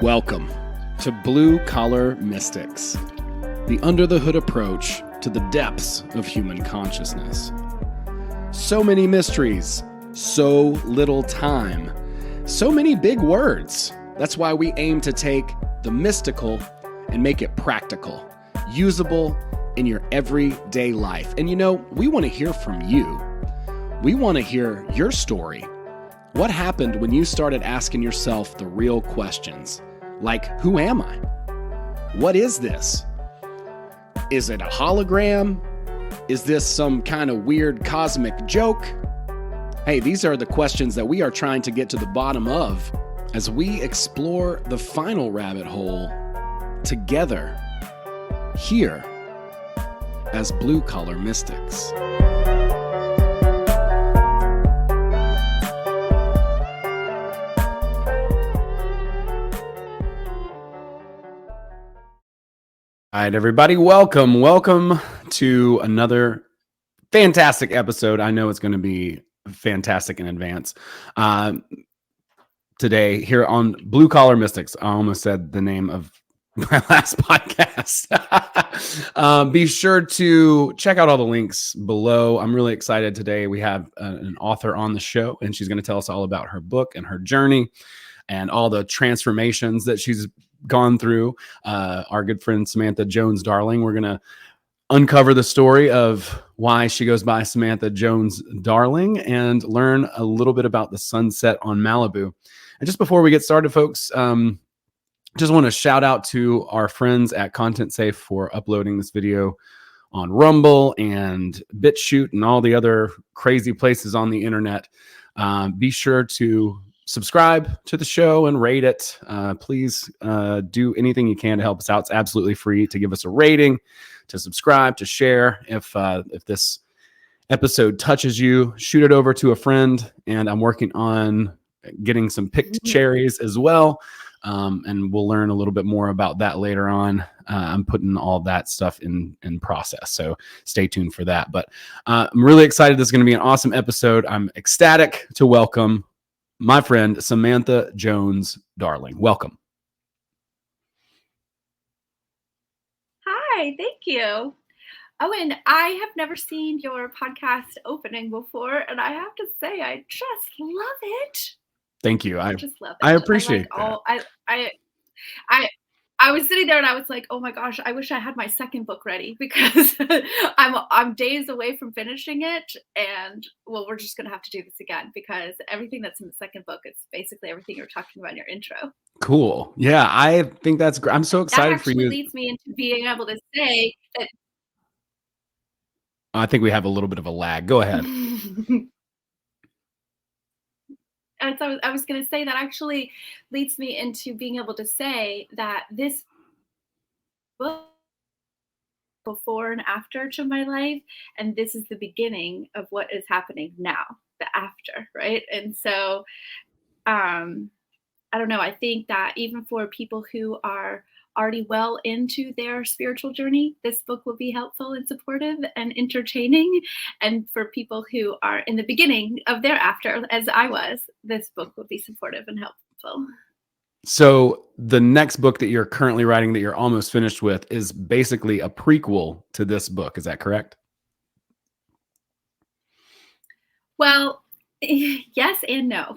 Welcome to Blue Collar Mystics, the under-the-hood approach to the depths of human consciousness. So many mysteries, so little time, so many big words. That's why we aim to take the mystical and make it practical, usable in your everyday life. And we want to hear from you. We want to hear your story. What happened when you started asking yourself the real questions? Like, who am I? What is this? Is it a hologram? Is this some kind of weird cosmic joke? Hey, these are the questions that we are trying to get to the bottom of as we explore the final rabbit hole together here as Blue Collar Mystics. All right, everybody, welcome to another fantastic episode. I know it's going to be fantastic in advance. Today here on Blue Collar Mystics, I almost said the name of my last podcast. Be sure to check out all the links below. I'm really excited today. We have an author on the show, and she's going to tell us all about her book and her journey and all the transformations that she's gone through. Our good friend Samantha Jones, darling. We're going to uncover the story of why she goes by Samantha Jones, darling, and learn a little bit about the sunset on Malibu. And just before we get started, folks, just want to shout out to our friends at Content Safe for uploading this video on Rumble and BitChute and all the other crazy places on the internet. Be sure to subscribe to the show and rate it. Please do anything you can to help us out. It's absolutely free to give us a rating, to subscribe, to share. If this episode touches you, shoot it over to a friend. And I'm working on getting some picked cherries as well. And we'll learn a little bit more about that later on. I'm putting all that stuff in process, so stay tuned for that. But I'm really excited. This is going to be an awesome episode. I'm ecstatic to welcome my friend Samantha Jones, darling. Welcome. Hi, thank you. Oh, and I have never seen your podcast opening before, and I have to say, I just love it. Thank you. I just love it. I appreciate that. I was sitting there and I was like, oh my gosh, I wish I had my second book ready because I'm days away from finishing it. And well, we're just going to have to do this again because everything that's in the second book is basically everything you're talking about in your intro. Cool. Yeah, I think that's great. I'm so excited for you. That actually leads me into being able to say that. I think we have a little bit of a lag. Go ahead. And so I was going to say that actually leads me into being able to say that this book before and after to my life, and this is the beginning of what is happening now, the after, right? And so I don't know, I think that even for people who are already well into their spiritual journey, this book will be helpful and supportive and entertaining. And for people who are in the beginning of their after, as I was, this book will be supportive and helpful. So the next book that you're currently writing that you're almost finished with is basically a prequel to this book. Is that correct? Well, yes and no.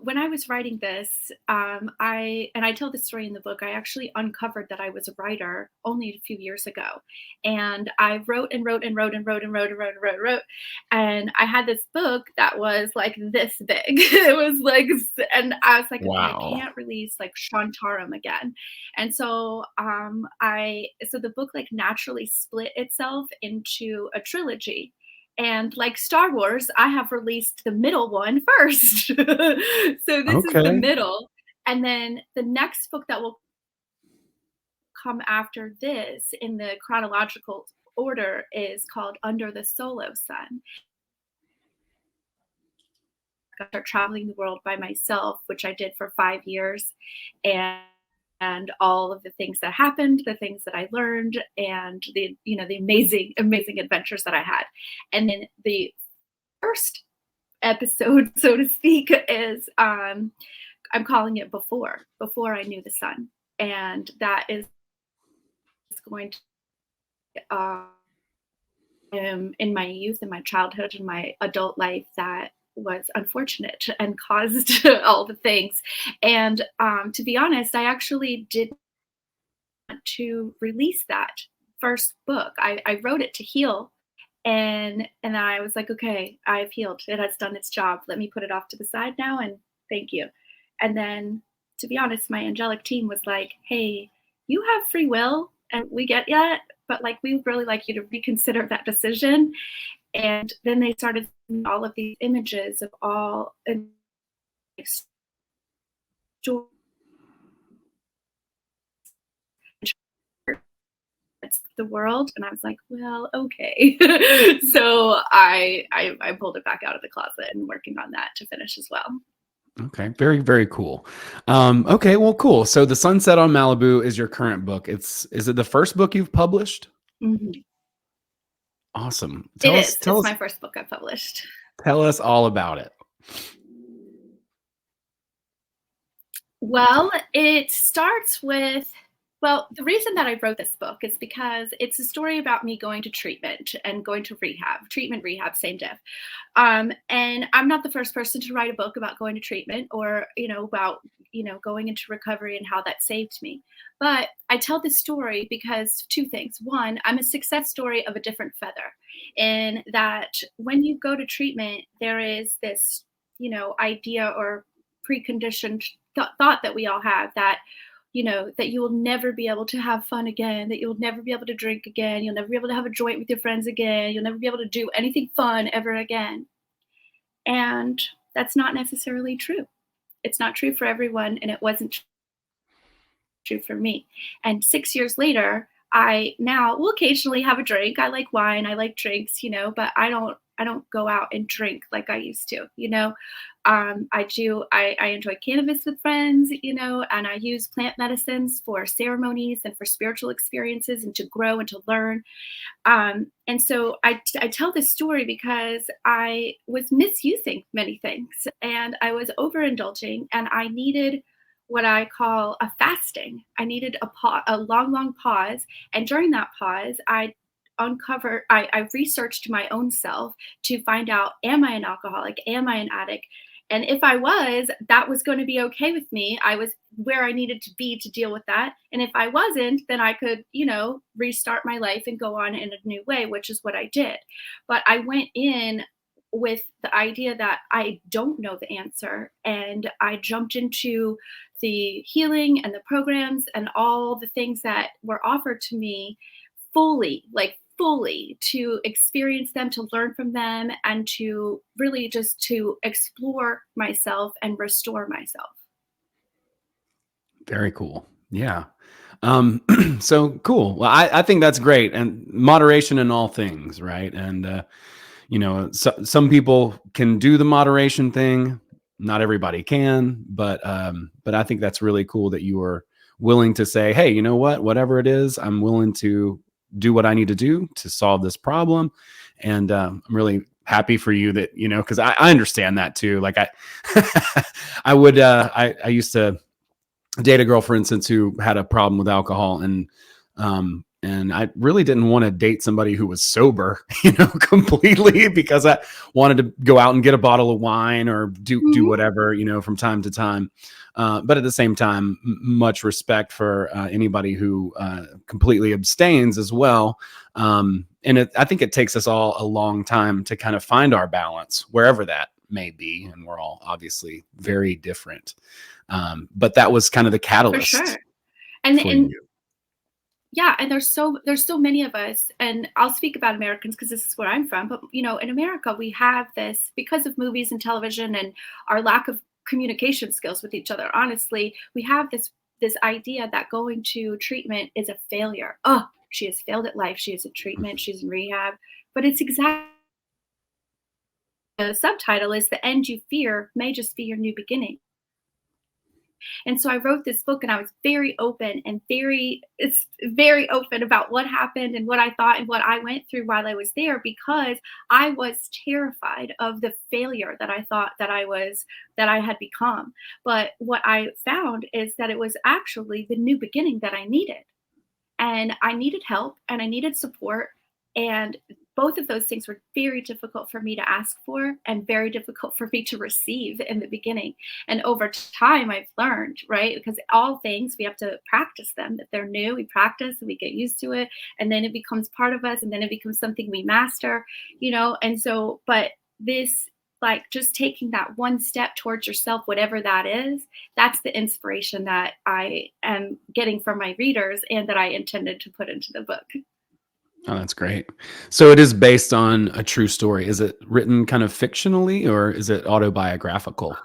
When I was writing this, I tell this story in the book. I actually uncovered that I was a writer only a few years ago, and I wrote and wrote, and I had this book that was like this big. It was like, and I was like, wow. I can't release like Shantaram again, and so so the book like naturally split itself into a trilogy. And like Star Wars, I have released the middle one first. So this is the middle. And then the next book that will come after this in the chronological order is called Under the Solo Sun. I started traveling the world by myself, which I did for 5 years. And all of the things that happened, the things that I learned, and the amazing adventures that I had. And then the first episode, so to speak, is I'm calling it before I knew the sun. And that is going to, in my youth, in my childhood, in my adult life that was unfortunate and caused all the things. And to be honest, I actually did want to release that first book. I wrote it to heal, and I was like, okay, I've healed. It has done its job. Let me put it off to the side now, and thank you. And then, to be honest, my angelic team was like, hey, you have free will, and we get that, but like we really like you to reconsider that decision. And then they started seeing all of these images of all and stories the world, and I was like, well, okay. So I pulled it back out of the closet and working on that to finish as well. Okay, very, very cool. Okay, well, cool. So The Sunset on Malibu is your current book. Is it the first book you've published? Mhm. Awesome. It is. It's my first book I've published. Tell us all about it. Well, it starts with, well, the reason that I wrote this book is because it's a story about me going to treatment and going to rehab, treatment, rehab, same diff. And I'm not the first person to write a book about going to treatment or, about, going into recovery and how that saved me. But I tell this story because two things. One, I'm a success story of a different feather, in that when you go to treatment, there is this, idea or preconditioned thought that we all have that that you will never be able to have fun again, that you'll never be able to drink again, you'll never be able to have a joint with your friends again, you'll never be able to do anything fun ever again. And that's not necessarily true. It's not true for everyone, and it wasn't true for me. And 6 years later, I now will occasionally have a drink. I like wine, I like drinks, but I don't go out and drink like I used to. I enjoy cannabis with friends, and I use plant medicines for ceremonies and for spiritual experiences and to grow and to learn. And so I tell this story because I was misusing many things and I was overindulging, and I needed what I call a fasting. I needed a long, long pause. And during that pause, I researched my own self to find out, am I an alcoholic? Am I an addict? And if I was, that was going to be okay with me. I was where I needed to be to deal with that. And if I wasn't, then I could, restart my life and go on in a new way, which is what I did. But I went in with the idea that I don't know the answer. And I jumped into the healing and the programs and all the things that were offered to me fully to experience them, to learn from them, and to really just to explore myself and restore myself. Very cool. Yeah. So cool. Well, I think that's great. And moderation in all things, right? And some people can do the moderation thing. Not everybody can, but I think that's really cool that you are willing to say, hey, you know what? Whatever it is, I'm willing to do what I need to do to solve this problem. And I'm really happy for you that, because I understand that too. Like I used to date a girl, for instance, who had a problem with alcohol, and I really didn't want to date somebody who was sober, completely, because I wanted to go out and get a bottle of wine or do Mhm. whatever, from time to time. But at the same time, much respect for anybody who completely abstains as well. And I think it takes us all a long time to kind of find our balance, wherever that may be, and we're all obviously very different. But that was kind of the For catalyst sure. And for you. yeah, and there's so many of us, and I'll speak about Americans because this is where I'm from. But in America, we have this because of movies and television and our lack of communication skills with each other. Honestly, we have this idea that going to treatment is a failure. Oh, she has failed at life. She is in treatment. She's in rehab. But it's exactly, the subtitle is, the end you fear may just be your new beginning. And so I wrote this book, and I was very open and very open about what happened and what I thought and what I went through while I was there, because I was terrified of the failure that I thought that I had become. But what I found is that it was actually the new beginning that I needed, and I needed help and I needed support. And both of those things were very difficult for me to ask for and very difficult for me to receive in the beginning. And over time, I've learned, right? Because all things, we have to practice them. If they're new, we practice and we get used to it. And then it becomes part of us, and then it becomes something we master, And so, but this, like, just taking that one step towards yourself, whatever that is, that's the inspiration that I am getting from my readers and that I intended to put into the book. Oh, that's great. So it is based on a true story. Is it written kind of fictionally or is it autobiographical?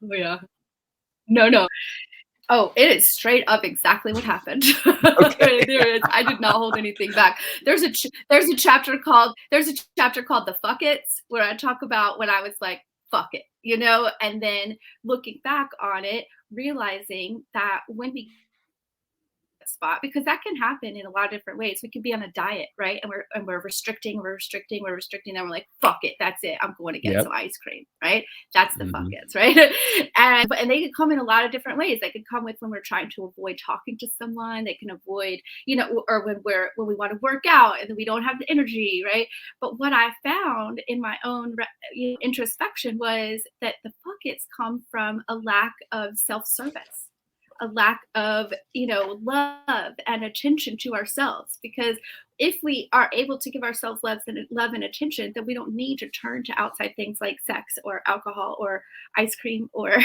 Oh, yeah. No, no. Oh, it is straight up exactly what happened. Okay. There is. I did not hold anything back. There's a chapter called the fuck it's, where I talk about when I was like, fuck it, and then looking back on it, realizing that when we spot, because that can happen in a lot of different ways. We could be on a diet, right? And we're restricting, then we're like, fuck it, that's it. I'm going to get Yep. some ice cream, right? That's the fuck Mhm. it's, right? And they could come in a lot of different ways. They could come with when we're trying to avoid talking to someone. They can avoid, or when we want to work out and then we don't have the energy, right? But what I found in my own introspection was that the fuck it's come from a lack of self-service, a lack of love and attention to ourselves. Because if we are able to give ourselves love and attention, then we don't need to turn to outside things like sex or alcohol or ice cream or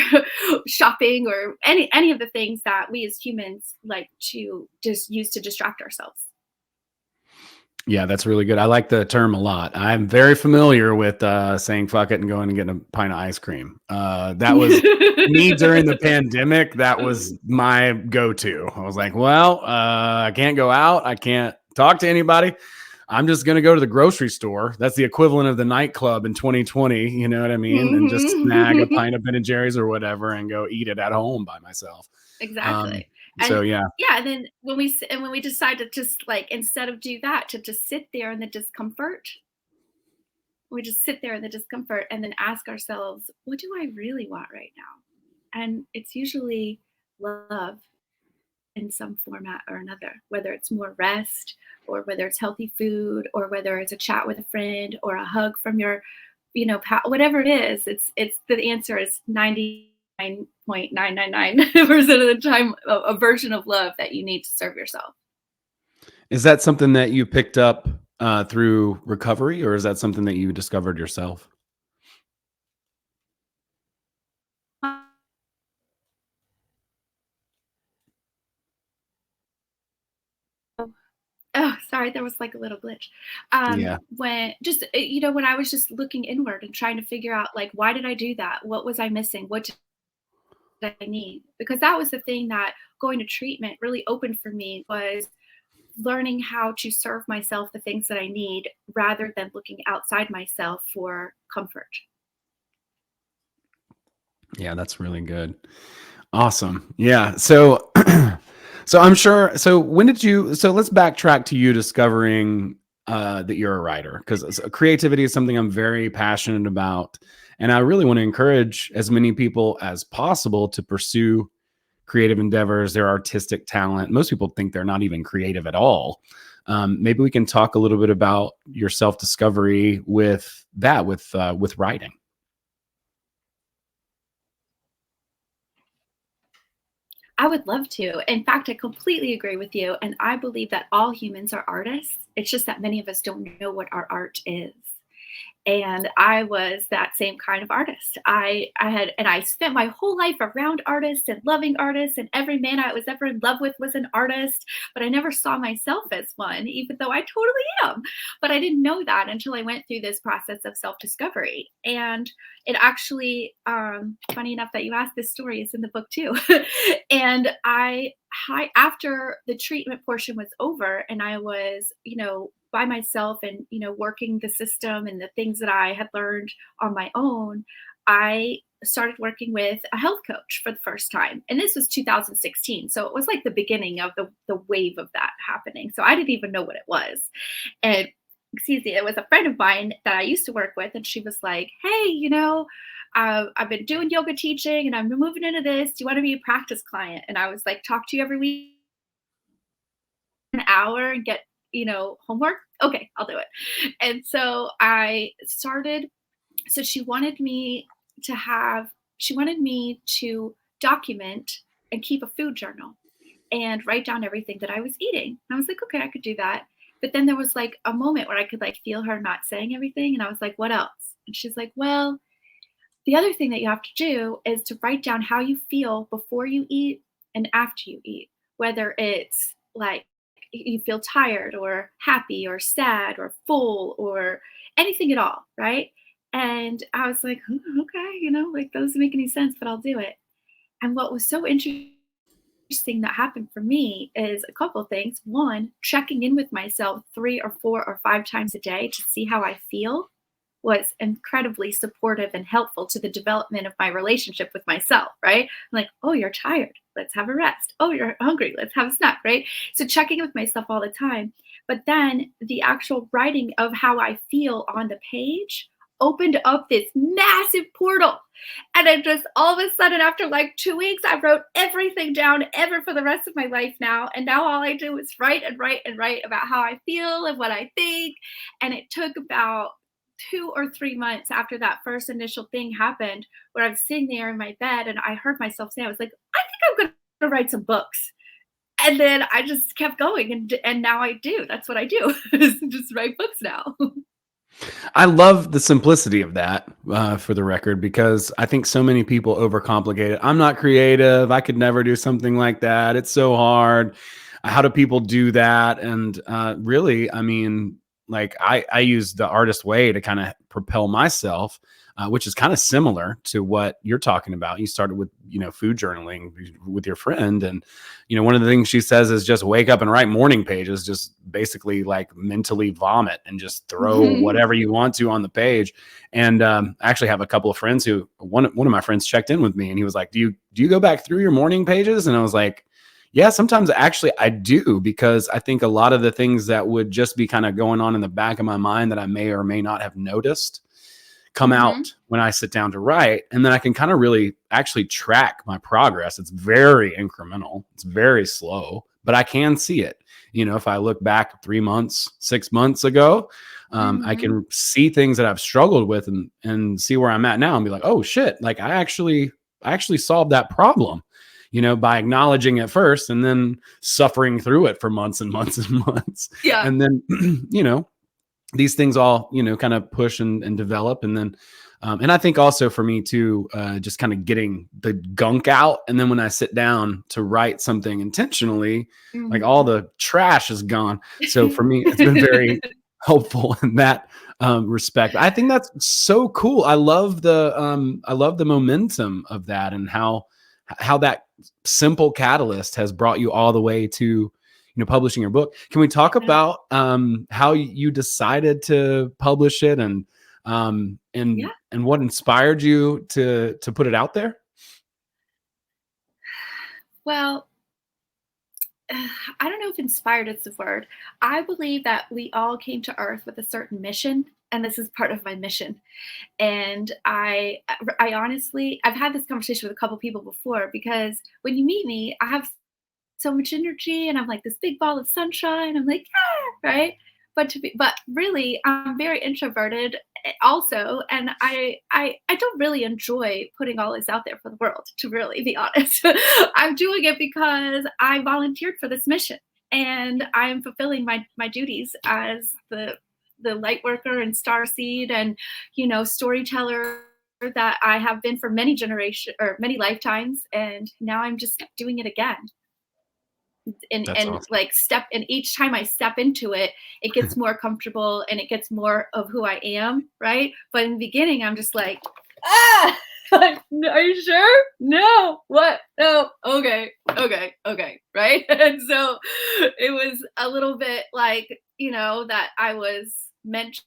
shopping or any of the things that we as humans like to just use to distract ourselves. Yeah, that's really good. I like the term a lot. I'm very familiar with saying fuck it and going and getting a pint of ice cream. That was me during the pandemic. That was my go-to. I was like, well, I can't go out. I can't talk to anybody. I'm just going to go to the grocery store. That's the equivalent of the nightclub in 2020. You know what I mean? And just snag a Mhm. pint of Ben and Jerry's or whatever and go eat it at home by myself. Um, Exactly. so And yeah, yeah, and then when we decide to just, like, instead of do that, to just sit there in the discomfort, we just sit there in the discomfort and then ask ourselves, what do I really want right now? And it's usually love in some format or another, whether it's more rest or whether it's healthy food or whether it's a chat with a friend or a hug from your, whatever it is, it's the answer is 99.999% of the time a version of love that you need to serve yourself. is that something that you picked up through recovery, or is that something that you discovered yourself? Oh, sorry, there was like a little glitch. Yeah. When just when I was just looking inward and trying to figure out, like, why did I do that? What was I missing? What did I need? Because that was the thing that going to treatment really opened for me, was learning how to serve myself the things that I need rather than looking outside myself for comfort. Yeah, that's really good. Awesome. Yeah. So so I'm sure so when did you so let's backtrack to you discovering that you're a writer, because creativity is something I'm very passionate about, and I really want to encourage as many people as possible to pursue creative endeavors, their artistic talent. Most people think they're not even creative at all. Maybe we can talk a little bit about your self discovery with that, with writing. I would love to. In fact, I completely agree with you. And I believe that all humans are artists. It's just that many of us don't know what our art is. And I was that same kind of artist. I spent my whole life around artists and loving artists, and every man I was ever in love with was an artist, but I never saw myself as one, even though I totally am. But I didn't know that until I went through this process of self-discovery. And it actually, funny enough that you asked, this story is in the book too. And after the treatment portion was over and I was, by myself and, working the system and the things that I had learned on my own, I started working with a health coach for the first time. And this was 2016. So it was like the beginning of the wave of that happening. So I didn't even know what it was. And excuse me, it was a friend of mine that I used to work with. And she was like, hey, I've been doing yoga teaching and I'm moving into this. Do you want to be a practice client? And I was like, talk to you every week, an hour and get, homework. Okay, I'll do it. And so I started. So she wanted me to document and keep a food journal and write down everything that I was eating. And I was like, okay, I could do that. But then there was like a moment where I could like feel her not saying everything. And I was like, what else? And she's like, well, the other thing that you have to do is to write down how you feel before you eat and after you eat, whether it's like you feel tired or happy or sad or full or anything at all, right? And I was like, okay, like those don't make any sense, but I'll do it. And what was so interesting that happened for me is a couple of things. One, checking in with myself 3 or 4 or 5 times a day to see how I feel was incredibly supportive and helpful to the development of my relationship with myself, right? I'm like, oh, you're tired. Let's have a rest. Oh, you're hungry. Let's have a snack, right? So checking with myself all the time. But then the actual writing of how I feel on the page opened up this massive portal. And it just all of a sudden, after like 2 weeks, I wrote everything down ever for the rest of my life now. And now all I do is write and write and write about how I feel and what I think. And it took about 2 or 3 months after that first initial thing happened, where I was sitting there in my bed and I heard myself say, I was like, I think I'm going to write some books. And then I just kept going, and now I do. That's what I do. Is just write books now. I love the simplicity of that, for the record, because I think so many people overcomplicate it. I'm not creative. I could never do something like that. It's so hard. How do people do that? And really, I mean, like I use the artist way to kind of propel myself, which is kind of similar to what you're talking about. You started with, food journaling with your friend. And, one of the things she says is just wake up and write morning pages, just basically like mentally vomit and just throw whatever you want to on the page. And I actually have a couple of friends who one of my friends checked in with me and he was like, do you go back through your morning pages? And I was like, yeah, sometimes actually I do, because I think a lot of the things that would just be kind of going on in the back of my mind that I may or may not have noticed come Mm-hmm. out when I sit down to write. And then I can kind of really actually track my progress. It's very incremental. It's very slow, but I can see it. If I look back 3 months, 6 months ago, I Mm-hmm. can see things that I've struggled with and see where I'm at now and be like, oh shit, like I actually solved that problem, by acknowledging it first and then suffering through it for months and months and months. Yeah. And then, these things all, kind of push and develop. And then, and I think also for me too, just kind of getting the gunk out. And then when I sit down to write something intentionally, like all Mm-hmm. the trash is gone. So for me, it's been very helpful in that respect. I think that's so cool. I love the momentum of that and how that simple catalyst has brought you all the way to publishing your book. Can we talk Yeah. about how you decided to publish it and Yeah. what inspired you to put it out there? Well, I don't know if inspired is the word. I believe that we all came to Earth with a certain mission, and this is part of my mission. And I honestly, I've had this conversation with a couple people before, because when you meet me, I have so much energy and I'm like this big ball of sunshine. I'm like, yeah, right. But really, I'm very introverted also, and I don't really enjoy putting all this out there for the world. To really be honest, I'm doing it because I volunteered for this mission, and I'm fulfilling my duties as the light worker and star seed and storyteller that I have been for many generations or many lifetimes, and now I'm just doing it again. and That's and awesome. like step and each time I step into it, it gets more comfortable and it gets more of who I am, right? But in the beginning, I'm just like, ah, like, are you sure? No, what? No, okay, okay, okay, right? And so it was a little bit like, that I was meant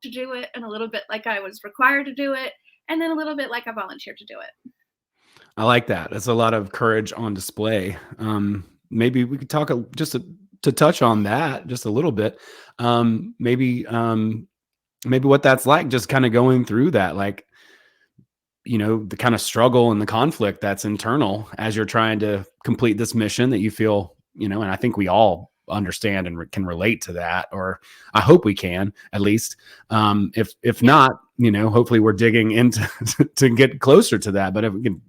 to do it, and a little bit like I was required to do it. and then a little bit like I volunteer to do it. I like that. That's a lot of courage on display. Maybe we could talk to touch on that just a little bit. Maybe what that's like, just kind of going through that, like, the kind of struggle and the conflict that's internal as you're trying to complete this mission that you feel, and I think we all understand and can relate to that, or I hope we can at least. If Yeah. not, hopefully we're digging into to get closer to that. But if we can,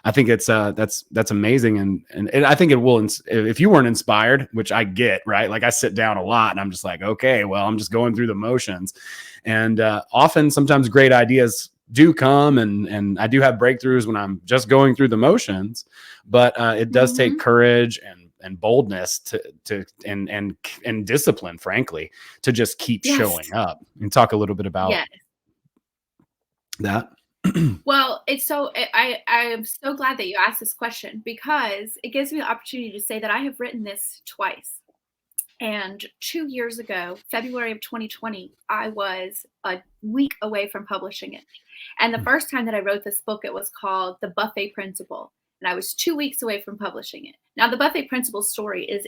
I think it's that's amazing, and I think it will. If you weren't inspired, which I get, right? Like I sit down a lot and I'm just like, okay, well, I'm just going through the motions, and often sometimes great ideas do come, and I do have breakthroughs when I'm just going through the motions, but it does take Hmm. courage and boldness and discipline, frankly, to just keep Yes. showing up. And talk a little bit about Yes. that. Well, it's so I am so glad that you asked this question because it gives me the opportunity to say that I have written this twice. And 2 years ago, February of 2020, I was a week away from publishing it. And the first time that I wrote this book, it was called The Buffet Principle. And I was 2 weeks away from publishing it. Now, the Buffet Principle story is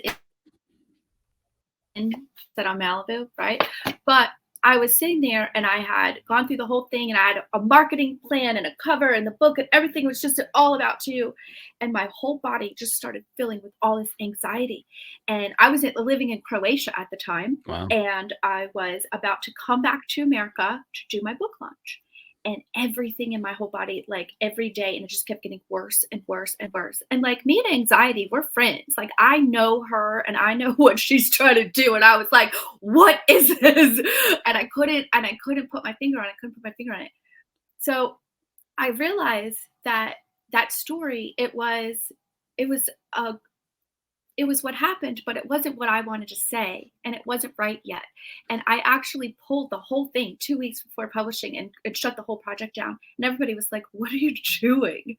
in that on Malibu, right? But I was sitting there and I had gone through the whole thing and I had a marketing plan and a cover and the book and everything was just all about you. And my whole body just started filling with all this anxiety. And I was living in Croatia at the time. Wow. And I was about to come back to America to do my book launch. And everything in my whole body, like every day, and it just kept getting worse and worse and worse. And like me and anxiety, we're friends. Like I know her and I know what she's trying to do. And I was like, what is this? And I couldn't put my finger on it. I couldn't put my finger on it. So I realized that that story, it was a it was what happened, but it wasn't what I wanted to say, and it wasn't right yet. And I actually pulled the whole thing 2 weeks before publishing and shut the whole project down. And everybody was like, "What are you doing?"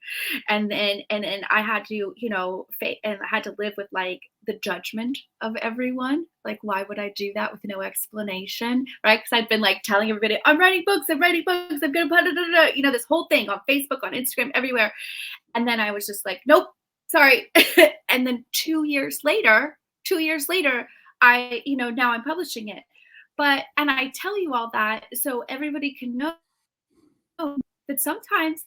And then I had to, and I had to live with like the judgment of everyone. Like, why would I do that with no explanation, right? Because I'd been like telling everybody, "I'm writing books. I'm writing books. I'm gonna put it, this whole thing on Facebook, on Instagram, everywhere." And then I was just like, "Nope, sorry." And then 2 years later, now I'm publishing it. And I tell you all that so everybody can know that sometimes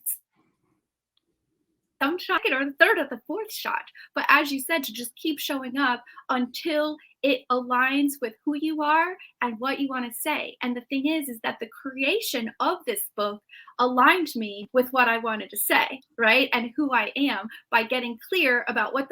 some shot or the third or the fourth shot. But as you said, to just keep showing up until it aligns with who you are and what you want to say. And the thing is that the creation of this book aligned me with what I wanted to say, right? And who I am by getting clear about what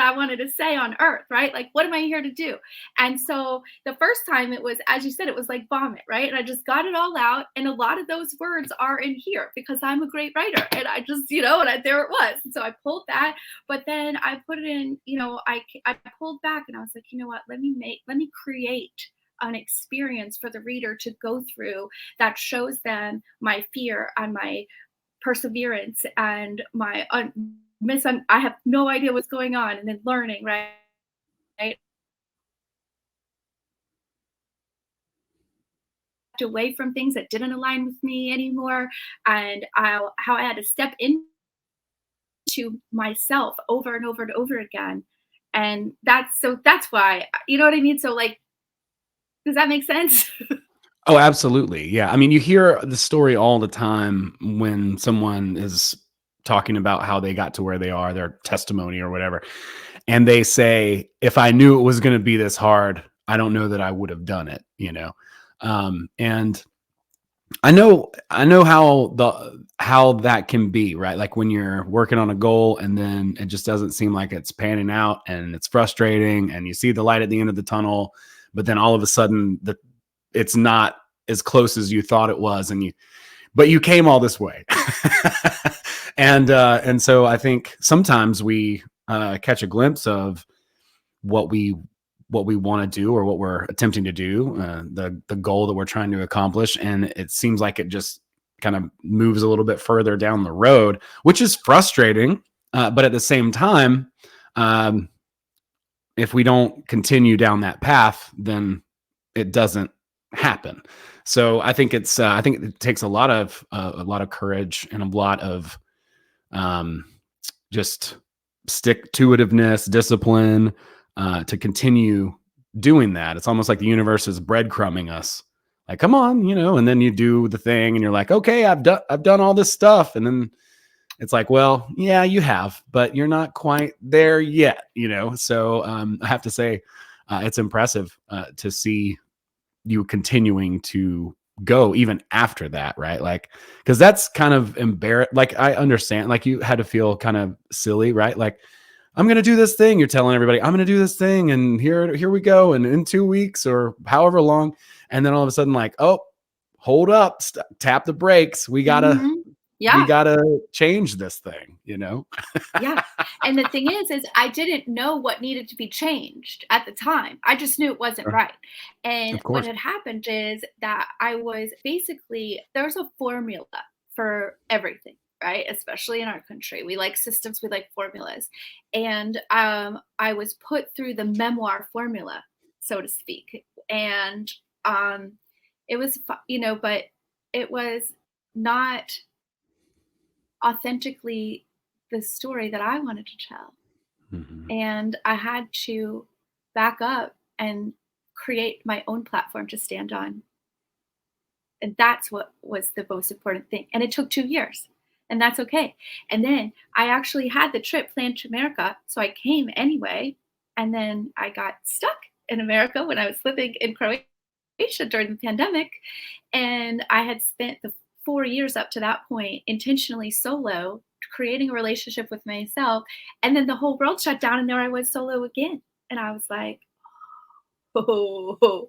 I wanted to say on earth, right? Like, what am I here to do? And so the first time it was, as you said, it was like vomit, right? And I just got it all out. And a lot of those words are in here because I'm a great writer. And I just, there it was. And so I pulled that, but then I put it in, I pulled back and I was like, you know what, let me create an experience for the reader to go through that shows them my fear and my perseverance and my I have no idea what's going on, and then learning, right? Right? Away from things that didn't align with me anymore, and how I had to step into myself over and over and over again. And that's why, you know what I mean? So like, does that make sense? Oh, absolutely. Yeah. I mean, you hear the story all the time when someone is talking about how they got to where they are, their testimony or whatever. And they say, if I knew it was going to be this hard, I don't know that I would have done it. And I know how that can be, right? Like when you're working on a goal and then it just doesn't seem like it's panning out and it's frustrating and you see the light at the end of the tunnel, but then all of a sudden it's not as close as you thought it was, but you came all this way. And so I think sometimes we catch a glimpse of what we want to do or what we're attempting to do, the goal that we're trying to accomplish, and it seems like it just kind of moves a little bit further down the road, which is frustrating. But at the same time, if we don't continue down that path, then it doesn't happen. So I think it takes a lot of courage and a lot of um, just stick to itiveness, discipline, to continue doing that. It's almost like the universe is breadcrumbing us. Like, come on, and then you do the thing and you're like, okay, I've done all this stuff. And then it's like, well, yeah, you have, but you're not quite there yet. So I have to say, it's impressive to see you continuing to go even after that, right? Like, because that's kind of embarrassing. Like, I understand, like, you had to feel kind of silly, right? Like, I'm gonna do this thing. You're telling everybody, I'm gonna do this thing, and here we go, and in 2 weeks or however long, and then all of a sudden, like, oh, hold up, tap the brakes. We gotta Mhm. we Yeah. gotta change this thing. Yeah. And the thing is I didn't know what needed to be changed at the time. I just knew it wasn't Sure. right. And Of what course. had happened is that I was basically, there's a formula for everything, right? Especially in our country. We like systems, we like formulas. And I was put through the memoir formula, so to speak. And um it was but it was not authentically the story that I wanted to tell. Mhm. And I had to back up and create my own platform to stand on. And that's what was the most important thing. And it took 2 years, and that's okay. And then I actually had the trip planned to America. So I came anyway. And then I got stuck in America when I was living in Croatia during the pandemic. And I had spent the 4 years up to that point intentionally solo, creating a relationship with myself. And then the whole world shut down, and there I was solo again. And I was like, oh,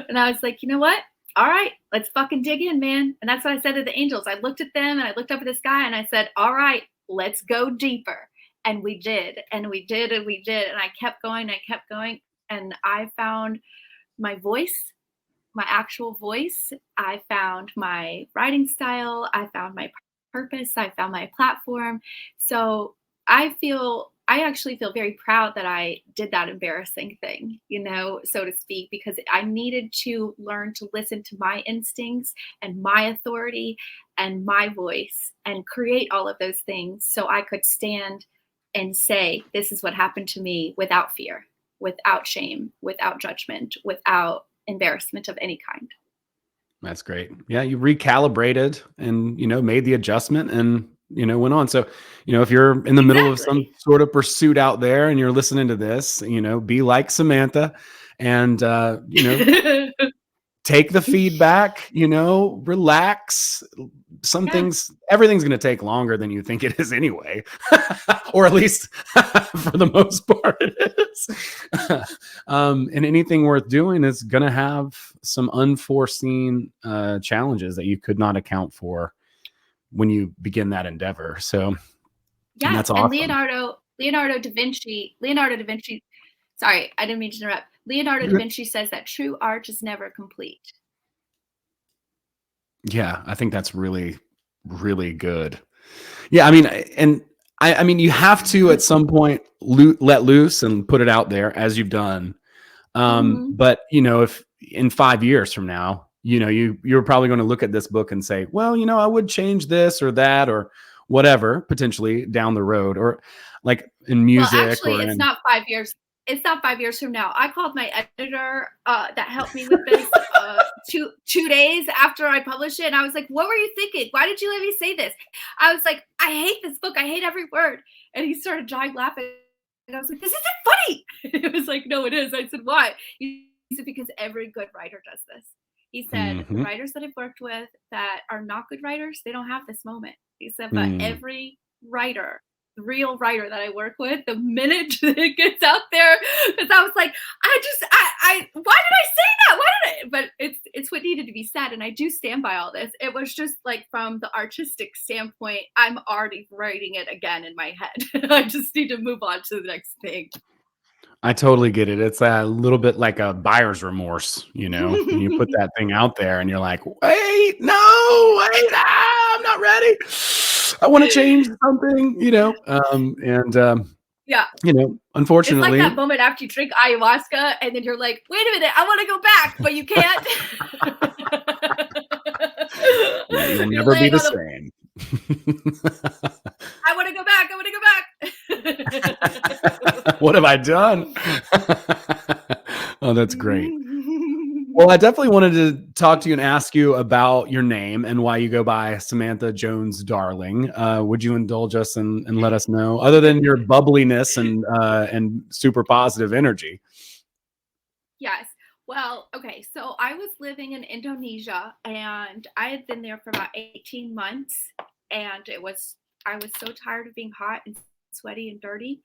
and I was like, you know what? All right, let's fucking dig in, man. And that's what I said to the angels. I looked at them and I looked up at the sky and I said, all right, let's go deeper. And we did, and we did, and we did. And I kept going, and I kept going. And I found my voice, my actual voice. I found my writing style. I found my purpose. I found my platform. So I actually feel very proud that I did that embarrassing thing, so to speak, because I needed to learn to listen to my instincts and my authority and my voice and create all of those things so I could stand and say, this is what happened to me without fear, without shame, without judgment, without embarrassment of any kind. That's great. Yeah, you recalibrated and made the adjustment and went on. So, if you're in the middle of some Exactly. sort of pursuit out there and you're listening to this, be like Samantha and take the feedback, relax. Yeah. Everything's going to take longer than you think it is anyway, or at least for the most part it is. And anything worth doing is going to have some unforeseen challenges that you could not account for when you begin that endeavor. So, and Yeah, that's and awesome. Leonardo da Vinci, sorry, I didn't mean to interrupt. Leonardo da Vinci says that true art is never complete. Yeah, I think that's really, really good. Yeah, I mean, I mean, you have to at some point let loose and put it out there as you've done. Mhm. But if in 5 years from now, you're probably going to look at this book and say, well, I would change this or that or whatever potentially down the road, or like in Well, music actually, or it's in. not 5 years. It's not 5 years from now. I called my editor, that helped me with this, 2 days after I published it, and I was like, "What were you thinking? Why did you let me say this?" I was like, "I hate this book. I hate every word." And he started dying laughing, and I was like, "This isn't funny." It was like, "No, it is." I said, "Why?" He said, "Because every good writer does this." He said, "The Mhm. writers that I've worked with that are not good writers, they don't have this moment." He said, "But Mm. every writer, real writer that I work with, the minute it gets out there, because I was like, why did I say that? Why did I? But it's what needed to be said, and I do stand by all this. It was just like from the artistic standpoint, I'm already writing it again in my head. I just need to move on to the next thing. I totally get it. It's a little bit like a buyer's remorse, when you put that thing out there and you're like, wait, no, wait, I'm not ready. I want to change something. And Yeah. you know, It's like unfortunately, that moment after you drink ayahuasca and then you're like, "Wait a minute, I wanna go back," but you can't. yeah, you'll You're never be laying the on the same. "I wanna go back, I wanna go back." What have I done? Oh, that's great. Well, I definitely wanted to talk to you and ask you about your name and why you go by Samantha Jones Darling. Would you indulge us and let us know, other than your bubbliness and super positive energy? Yes. Well, okay, so I was living in Indonesia, and I had been there for about 18 months, and I was so tired of being hot and sweaty and dirty.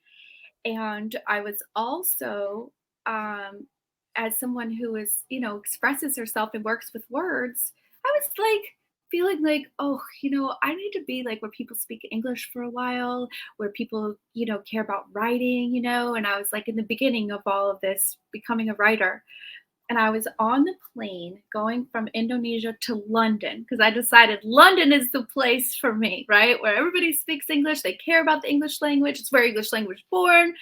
And I was also, um, as someone who is, expresses herself and works with words, I was like feeling like, oh, I need to be like where people speak English for a while, where people, care about writing, and I was like in the beginning of all of this, becoming a writer. And I was on the plane going from Indonesia to London because I decided London is the place for me, right? Where everybody speaks English, they care about the English language, it's where English language born,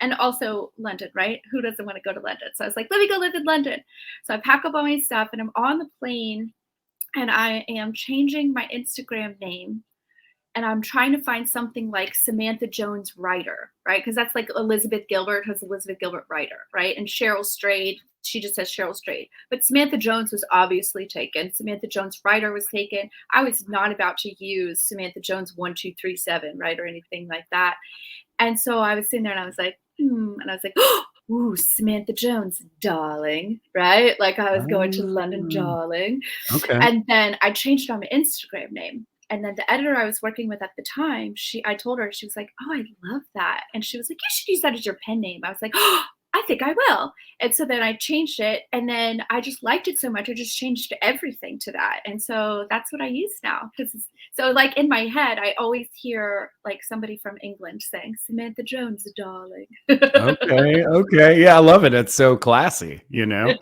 and also London, right? Who doesn't want to go to London? So I was like, let me go live in London. So I pack up all my stuff and I'm on the plane and I am changing my Instagram name and I'm trying to find something like Samantha Jones writer, right? Because that's like Elizabeth Gilbert has Elizabeth Gilbert writer, right? And Cheryl Strayed, she just says Cheryl Strayed. But Samantha Jones was obviously taken. Samantha Jones writer was taken. I was not about to use Samantha Jones 1237, right? Or anything like that. And so I was sitting there and I was like, and I was like, ooh, Samantha Jones, darling, right? Like I was going to London, Ah, darling. okay. And then I changed on my Instagram name. And then the editor I was working with at the time, I told her, she was like, oh, I love that. And she was like, you should use that as your pen name. I was like, oh, I think I will. And so then I changed it. And then I just liked it so much. I just changed everything to that. And so that's what I use now. So like in my head, I always hear like somebody from England saying, Samantha Jones, darling. Okay. Okay. Yeah, I love it. It's so classy, Darling.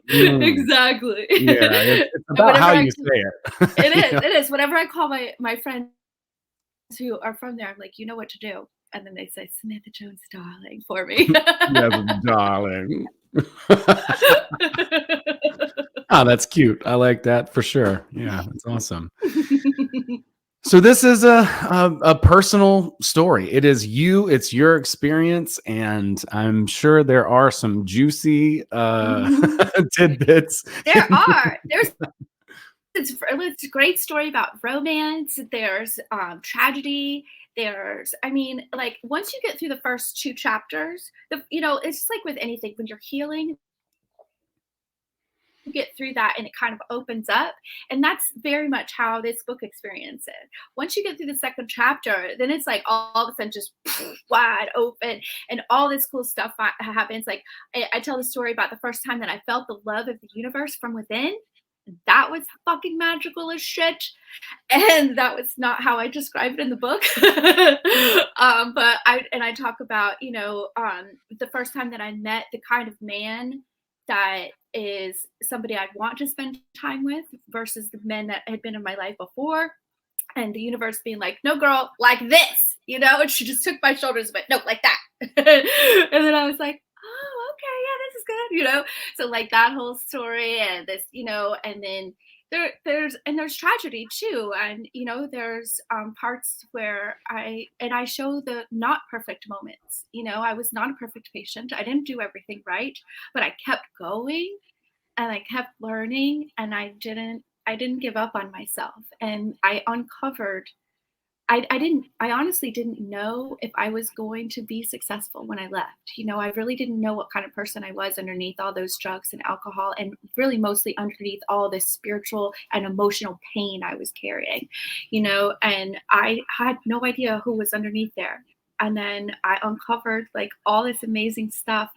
Mm. Exactly. Yeah, it's And about whenever how I you say it. it is, it is. Whenever I call my friends who are from there, I'm like, you know what to do. And then they say, Samantha Jones, darling, for me. Yes, darling. Oh, that's cute. I like that for sure. Yeah, that's awesome. So this is a personal story. It is you, it's your experience, and I'm sure there are some juicy tidbits. There are. It's a great story about romance. There's tragedy. I mean, like once you get through the first two chapters, it's just like with anything when you're healing, you get through that and it kind of opens up. And that's very much how this book experience is. Once you get through the second chapter, then it's like all of a sudden just wide open and all this cool stuff happens. Like I tell the story about the first time that I felt the love of the universe from within. That was fucking magical as shit. And that was not how I describe it in the book. But I talk about, the first time that I met the kind of man that is somebody I'd want to spend time with versus the men that had been in my life before. And the universe being like, no, girl, like this, and she just took my shoulders, but no, like that. And then I was like, oh, okay, yeah, this is good. So like that whole story and this, and then there's tragedy too, and there's parts where I show the not perfect moments. I was not a perfect patient. I didn't do everything right, but I kept going and I kept learning, and I didn't give up on myself, and I uncovered. I honestly didn't know if I was going to be successful when I left. I really didn't know what kind of person I was underneath all those drugs and alcohol, and really mostly underneath all this spiritual and emotional pain I was carrying, and I had no idea who was underneath there. And then I uncovered like all this amazing stuff,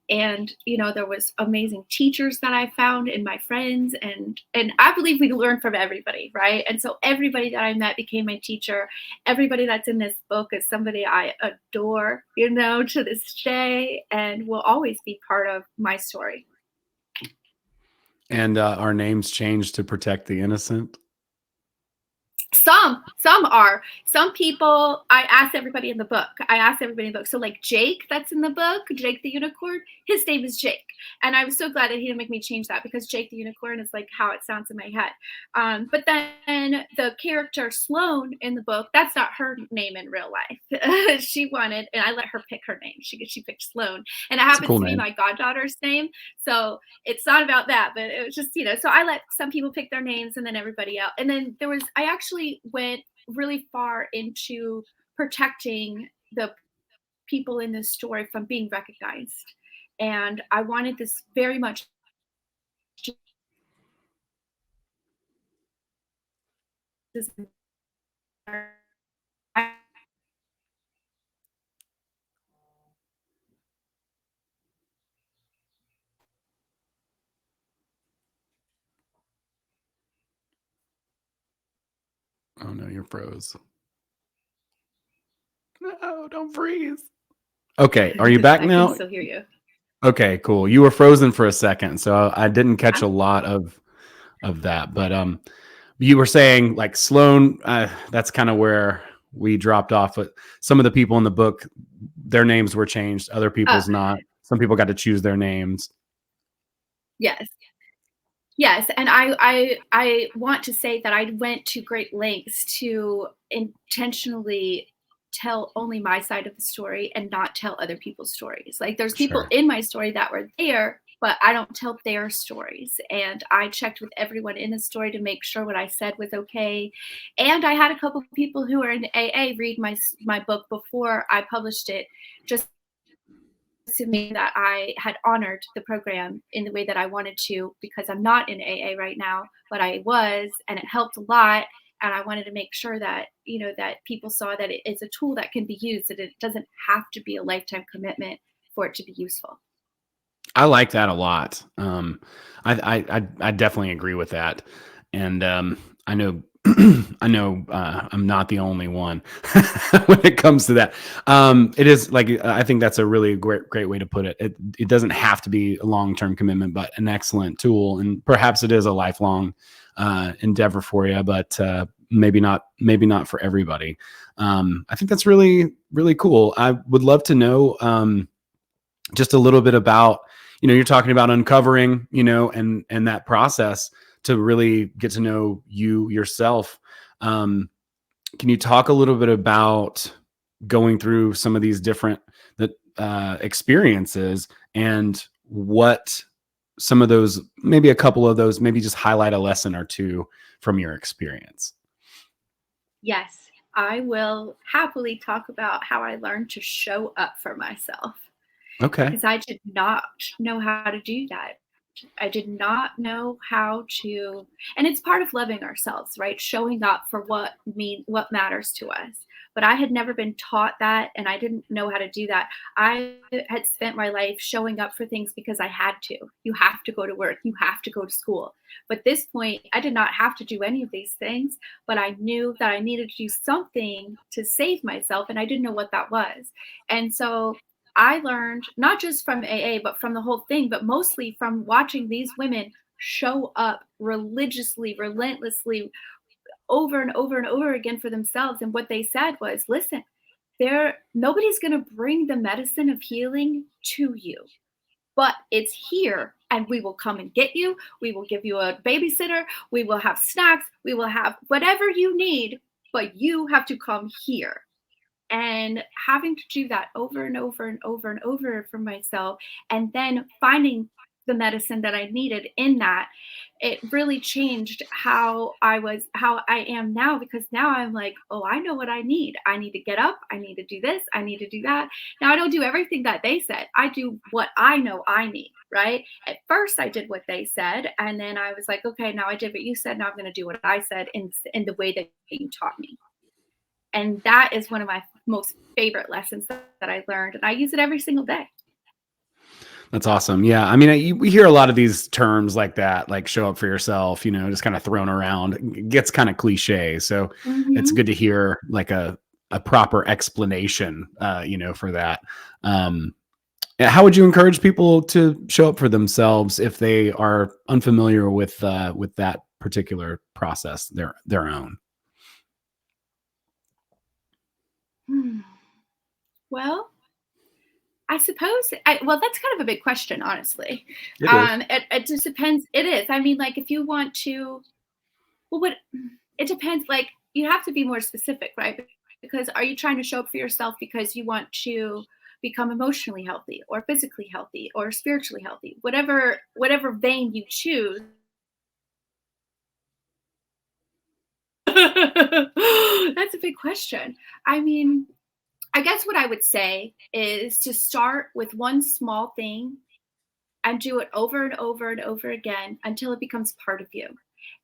and there was amazing teachers that I found in my friends, and I believe we learn from everybody, right? And so everybody that I met became my teacher. Everybody that's in this book is somebody I adore, to this day, and will always be part of my story. And our names changed to protect the innocent. Some are. Some people, I asked everybody in the book. So like Jake, that's in the book, Jake the unicorn, his name is Jake. And I was so glad that he didn't make me change that, because Jake the unicorn is like how it sounds in my head. But then the character Sloane in the book, that's not her name in real life. She wanted, and I let her pick her name. She picked Sloane, and it It's a happens cool to be name. my goddaughter's name. So it's not about that, but it was just, so I let some people pick their names and then everybody else. And then I actually went really far into protecting the people in this story from being recognized. And I wanted this very much to, Oh no, you're froze. No, don't freeze. Okay, are you back I can now? still hear you. Okay, cool. You were frozen for a second, so I didn't catch a lot of that. But you were saying like Sloane. That's kind of where we dropped off. But some of the people in the book, their names were changed. Other Oh, people's not. Some people got to choose their names. yes. Yes, and I want to say that I went to great lengths to intentionally tell only my side of the story and not tell other people's stories. Like there's people Sure. in my story that were there, but I don't tell their stories. And I checked with everyone in the story to make sure what I said was okay. And I had a couple of people who are in AA read my book before I published it, just to me that I had honored the program in the way that I wanted to, because I'm not in AA right now, but I was, and it helped a lot. And I wanted to make sure that, that people saw that it's a tool that can be used, that it doesn't have to be a lifetime commitment for it to be useful. I like that a lot. I definitely agree with that, and I know I'm not the only one when it comes to that. It is like I think that's a really great way to put it. It doesn't have to be a long term commitment, but an excellent tool, and perhaps it is a lifelong endeavor for you, but maybe not for everybody. I think that's really cool. I would love to know just a little bit about, you're talking about uncovering, and that process to really get to know you yourself. Can you talk a little bit about going through some of these different experiences, and what some of those, maybe a couple of those, maybe just highlight a lesson or two from your experience? Yes, I will happily talk about how I learned to show up for myself, Okay. because I did not know how to do that. I did not know how to, and it's part of loving ourselves, right? Showing up for what matters to us. But I had never been taught that, and I didn't know how to do that. I had spent my life showing up for things because I had to. You have to go to work, you have to go to school. But at this point, I did not have to do any of these things, but I knew that I needed to do something to save myself, and I didn't know what that was. And so I learned not just from AA, but from the whole thing, but mostly from watching these women show up religiously, relentlessly, over and over and over again for themselves. And what they said was, listen, nobody's going to bring the medicine of healing to you, but it's here, and we will come and get you. We will give you a babysitter. We will have snacks. We will have whatever you need, but you have to come here. And having to do that over and over and over and over for myself, and then finding the medicine that I needed in that, it really changed how I am now, because now I'm like, oh, I know what I need. I need to get up. I need to do this. I need to do that. Now I don't do everything that they said. I do what I know I need, right? At first I did what they said, and then I was like, okay, now I did what you said. Now I'm going to do what I said in the way that you taught me. And that is one of my most favorite lessons that I learned. And I use it every single day. That's awesome. Yeah. I mean, we hear a lot of these terms like that, like show up for yourself, just kind of thrown around. It gets kind of cliche. So it's Mm-hmm. good to hear like a proper explanation, for that. How would you encourage people to show up for themselves if they are unfamiliar with that particular process, their own? Hmm. Well, I suppose well, that's kind of a big question, honestly. It is. It just depends. It is. I mean, like, if you want to, well, what it depends. Like, you have to be more specific, right? Because are you trying to show up for yourself because you want to become emotionally healthy, or physically healthy, or spiritually healthy? Whatever vein you choose. That's a big question. I mean, I guess what I would say is to start with one small thing and do it over and over and over again until it becomes part of you.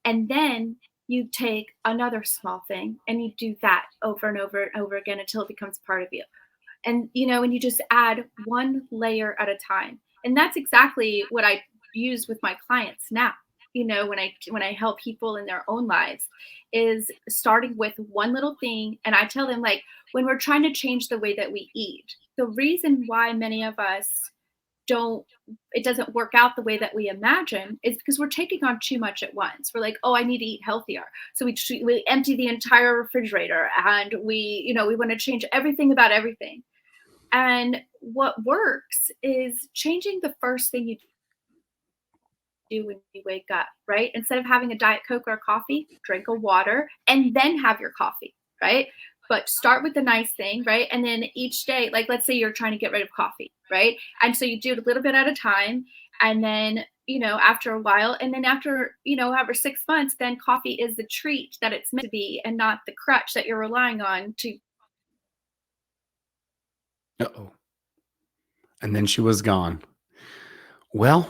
And then you take another small thing and you do that over and over and over again until it becomes part of you. And and you just add one layer at a time. And that's exactly what I use with my clients now. When I help people in their own lives, is starting with one little thing. And I tell them, like, when we're trying to change the way that we eat, the reason why many of us don't it doesn't work out the way that we imagine is because we're taking on too much at once. We're like, oh, I need to eat healthier, so we empty the entire refrigerator, and we want to change everything about everything. And what works is changing the first thing you do when you wake up, right? Instead of having a Diet Coke or coffee, drink a water and then have your coffee, right? But start with the nice thing, right? And then each day, like, let's say you're trying to get rid of coffee, right? And so you do it a little bit at a time. And then, after a while, and then after, over 6 months, then coffee is the treat that it's meant to be and not the crutch that you're relying on to. Uh-oh. And then she was gone. Well,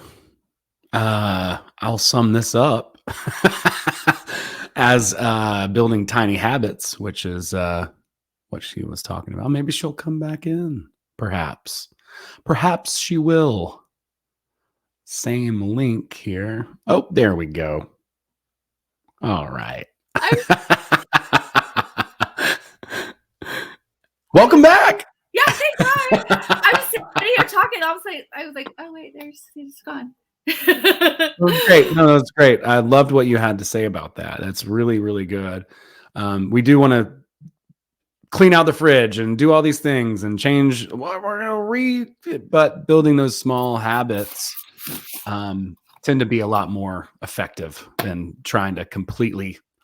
I'll sum this up as building tiny habits, which is what she was talking about. Maybe she'll come back in. Perhaps she will. Same link here. Oh, there we go. All right. Welcome back. Yeah, thanks, guys. I was sitting here talking. I was like, oh wait, he's gone. That was great. No, that's great. I loved what you had to say about that. That's really, really good. We do want to clean out the fridge and do all these things and change. We're going to but building those small habits tend to be a lot more effective than trying to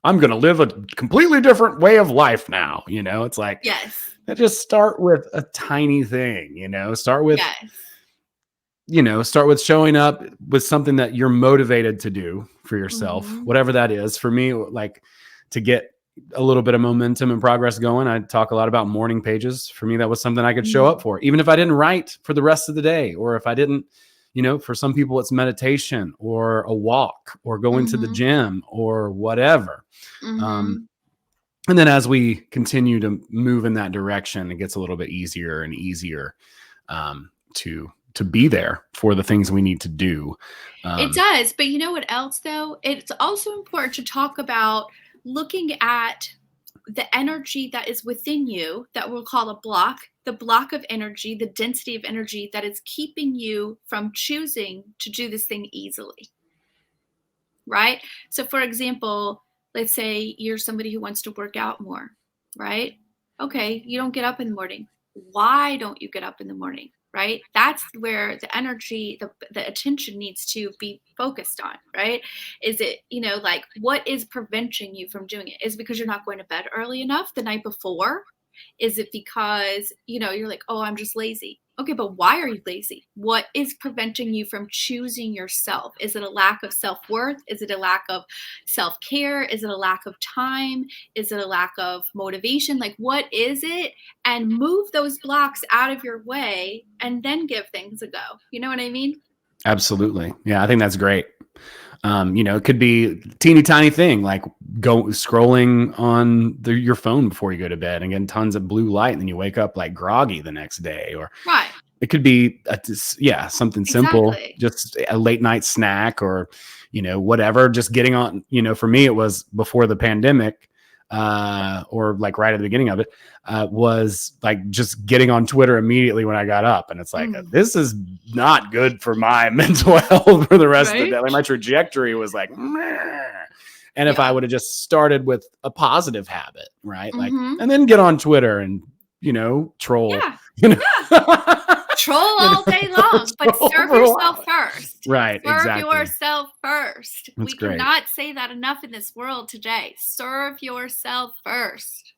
I'm going to live a completely different way of life now. It's like, yes, just start with a tiny thing, start with, start with showing up with something that you're motivated to do for yourself, whatever that is. For me, like, to get a little bit of momentum and progress going, I talk a lot about morning pages. For me, that was something I could show up for, even if I didn't write for the rest of the day, or if I didn't, for some people it's meditation or a walk or going to the gym or whatever. And then as we continue to move in that direction, it gets a little bit easier and easier to be there for the things we need to do. It does. But you know what else, though? It's also important to talk about looking at the energy that is within you, that we'll call a block, the block of energy, the density of energy that is keeping you from choosing to do this thing easily. Right? So, for example, let's say you're somebody who wants to work out more, right? Okay, you don't get up in the morning. Why don't you get up in the morning? Right? That's where the energy, the attention needs to be focused on, right? Is it, like, what is preventing you from doing it? Is it because you're not going to bed early enough the night before? Is it because, you're like, oh, I'm just lazy? Okay, but why are you lazy? What is preventing you from choosing yourself? Is it a lack of self-worth? Is it a lack of self-care? Is it a lack of time? Is it a lack of motivation? Like, what is it? And move those blocks out of your way and then give things a go. You know what I mean? Absolutely. Yeah, I think that's great. It could be a teeny tiny thing, like go scrolling on your phone before you go to bed and getting tons of blue light, and then you wake up like groggy the next day. Or right. It could be something simple, just a late night snack, or whatever. Just getting on. For me, it was before the pandemic, or like right at the beginning of it, was like just getting on Twitter immediately when I got up. And it's like, this is not good for my mental health for the rest of the day. Like, my trajectory was like, meh. And if I would have just started with a positive habit, right? Like, and then get on Twitter and troll, Yeah. Troll all day long, but serve yourself first. Right. Serve Exactly. yourself first. That's We great. cannot say that enough in this world today. Serve yourself first.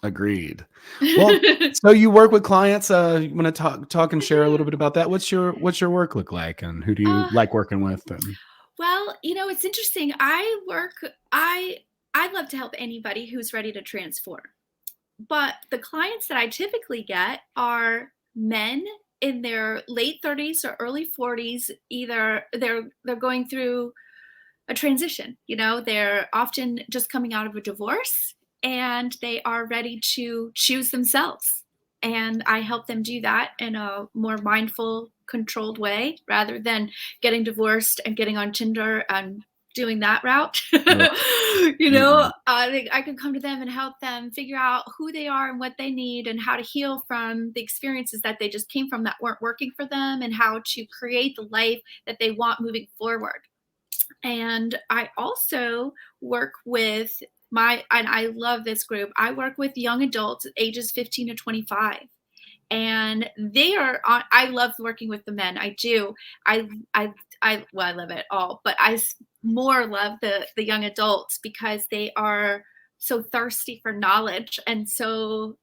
Agreed. Well, so you work with clients. You want to talk and share a little bit about that? What's your work look like, and who do you like working with? And Well, it's interesting. I love to help anybody who's ready to transform. But the clients that I typically get are men in their late 30s or early 40s. Either they're going through a transition, they're often just coming out of a divorce and they are ready to choose themselves. And I help them do that in a more mindful, controlled way rather than getting divorced and getting on Tinder and doing that route. I can come to them and help them figure out who they are and what they need and how to heal from the experiences that they just came from that weren't working for them, and how to create the life that they want moving forward. And I also work with and I love this group. I work with young adults ages 15 to 25. And I love working with the men. I do. I love it all, but I more love the young adults because they are so thirsty for knowledge and so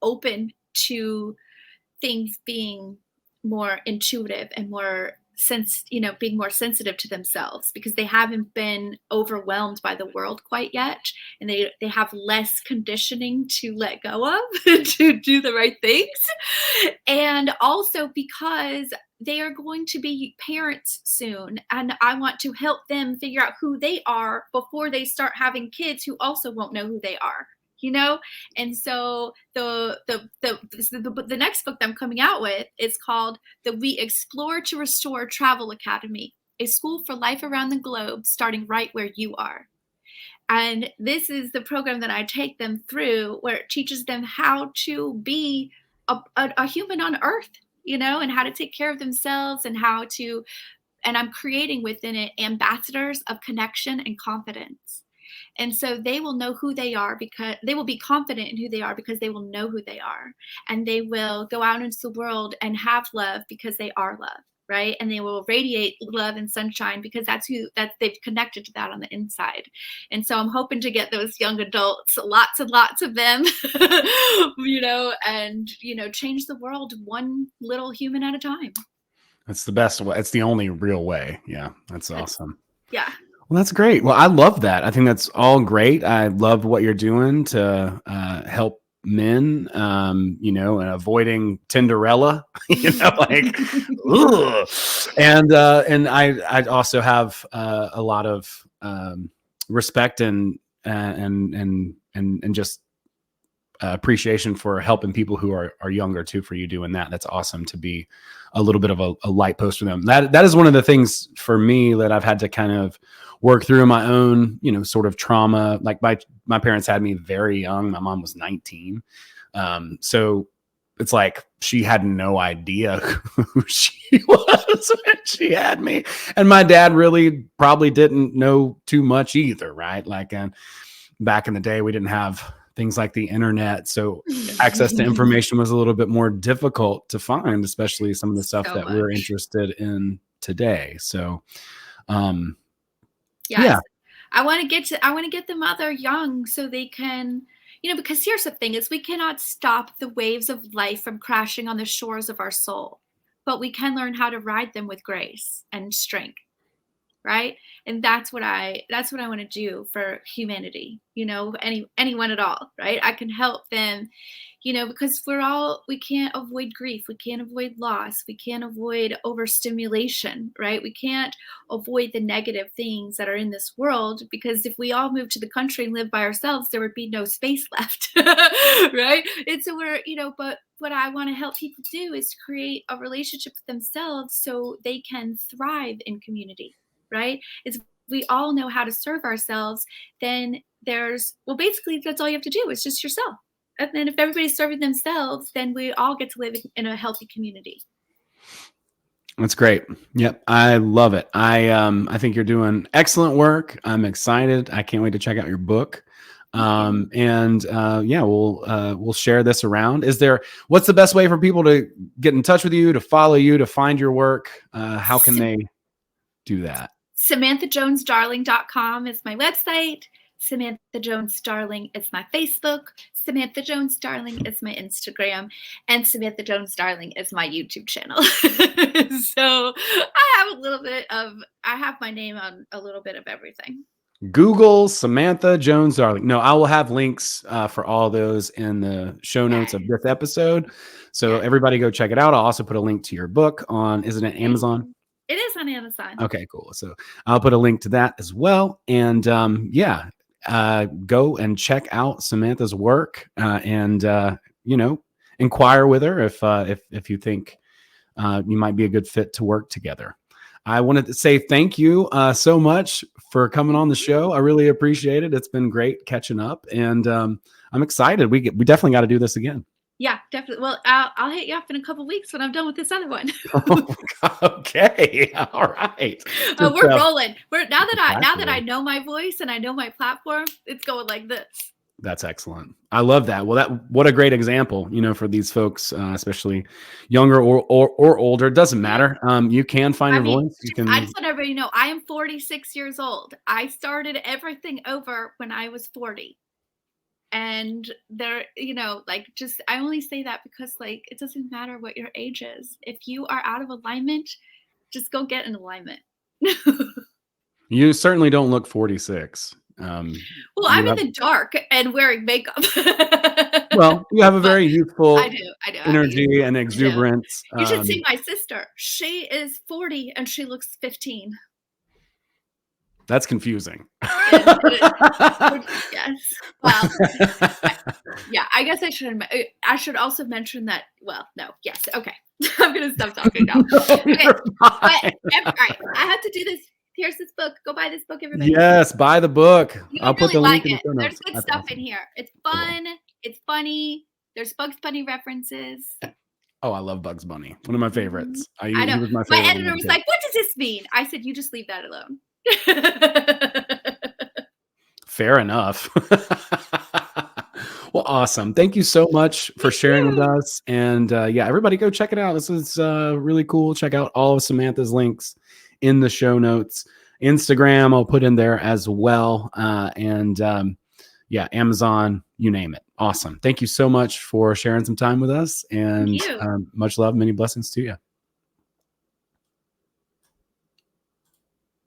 open to things being more intuitive and more being more sensitive to themselves, because they haven't been overwhelmed by the world quite yet, and they have less conditioning to let go of to do the right things. And also because they are going to be parents soon, and I want to help them figure out who they are before they start having kids who also won't know who they are. And so the next book that I'm coming out with is called the We Explore to Restore Travel Academy, a school for life around the globe, starting right where you are. And this is the program that I take them through, where it teaches them how to be a human on Earth, and how to take care of themselves, and I'm creating within it ambassadors of connection and confidence. And so they will know who they are, because they will be confident in who they are because they will know who they are. And they will go out into the world and have love because they are love, right? And they will radiate love and sunshine because that they've connected to that on the inside. And so I'm hoping to get those young adults, lots and lots of them, and change the world one little human at a time. That's the best way. It's the only real way. Yeah, that's awesome. Yeah. Well, that's great. Well, I love that. I think that's all great. I love what you're doing to help men, and avoiding Tinderella, ugh. And I also have a lot of respect and just appreciation for helping people who are younger too, for you doing that. That's awesome to be a little bit of a light post for them. That is one of the things for me that I've had to kind of work through my own, sort of trauma. Like my parents had me very young. My mom was 19. So it's like she had no idea who she was when she had me. And my dad really probably didn't know too much either, right? Like back in the day, we didn't have things like the internet. So access to information was a little bit more difficult to find, especially some of the stuff that we're interested in today. So, yes. I want to get them out there young so they can, because here's the thing is we cannot stop the waves of life from crashing on the shores of our soul, but we can learn how to ride them with grace and strength. Right. And that's what I want to do for humanity, anyone at all. Right. I can help them, because we can't avoid grief. We can't avoid loss. We can't avoid overstimulation. Right. We can't avoid the negative things that are in this world, because if we all moved to the country and lived by ourselves, there would be no space left. Right. And so but what I want to help people do is create a relationship with themselves so they can thrive in community. Right? Is we all know how to serve ourselves, then basically that's all you have to do. It's just yourself. And then if everybody's serving themselves, then we all get to live in a healthy community. That's great. Yep. I love it. I think you're doing excellent work. I'm excited. I can't wait to check out your book. Yeah, we'll share this around. What's the best way for people to get in touch with you, to follow you, to find your work? How can they do that? SamanthaJonesDarling.com is my website. Samantha Jones Darling is my Facebook. Samantha Jones Darling is my Instagram. And Samantha Jones Darling is my YouTube channel. So I have my name on a little bit of everything. Google Samantha Jones Darling. No, I will have links for all those in the show notes of this episode. So everybody go check it out. I'll also put a link to your book isn't it Amazon? It is on Amazon. Okay, cool. So I'll put a link to that as well. And go and check out Samantha's work and inquire with her if you think you might be a good fit to work together. I wanted to say thank you so much for coming on the show. I really appreciate it. It's been great catching up, and I'm excited. We definitely got to do this again. Yeah, definitely. Well, I'll hit you up in a couple of weeks when I'm done with this other one. Okay, all right. We're rolling. Now that I know my voice and I know my platform, it's going like this. That's excellent. I love that. Well, what a great example, for these folks, especially younger or older. It doesn't matter. You can find your voice. I just want everybody to know I am 46 years old. I started everything over when I was 40. And there, I only say that because it doesn't matter what your age is. If you are out of alignment, just go get an alignment. You certainly don't look 46. Well, I'm in the dark and wearing makeup. Well, you have a very youthful I do. energy and exuberance. You should see my sister. She is 40 and she looks 15. That's confusing. Yes. Well, I guess I should also mention that. Well, no. Yes. Okay. I'm going to stop talking now. Okay. All right. I have to do this. Here's this book. Go buy this book, everybody. Yes, buy the book. I'll put the link in the show notes. There's good stuff in here. It's fun. Cool. It's funny. There's Bugs Bunny references. Oh, I love Bugs Bunny. One of my favorites. I know. He was my editor was like, "What does this mean?" I said, "You just leave that alone." Fair enough. Well, awesome. Thank you so much for sharing with us. And everybody go check it out. This is really cool. Check out all of Samantha's links in the show notes. Instagram, I'll put in there as well. Amazon, you name it. Awesome. Thank you so much for sharing some time with us. And much love, many blessings to you.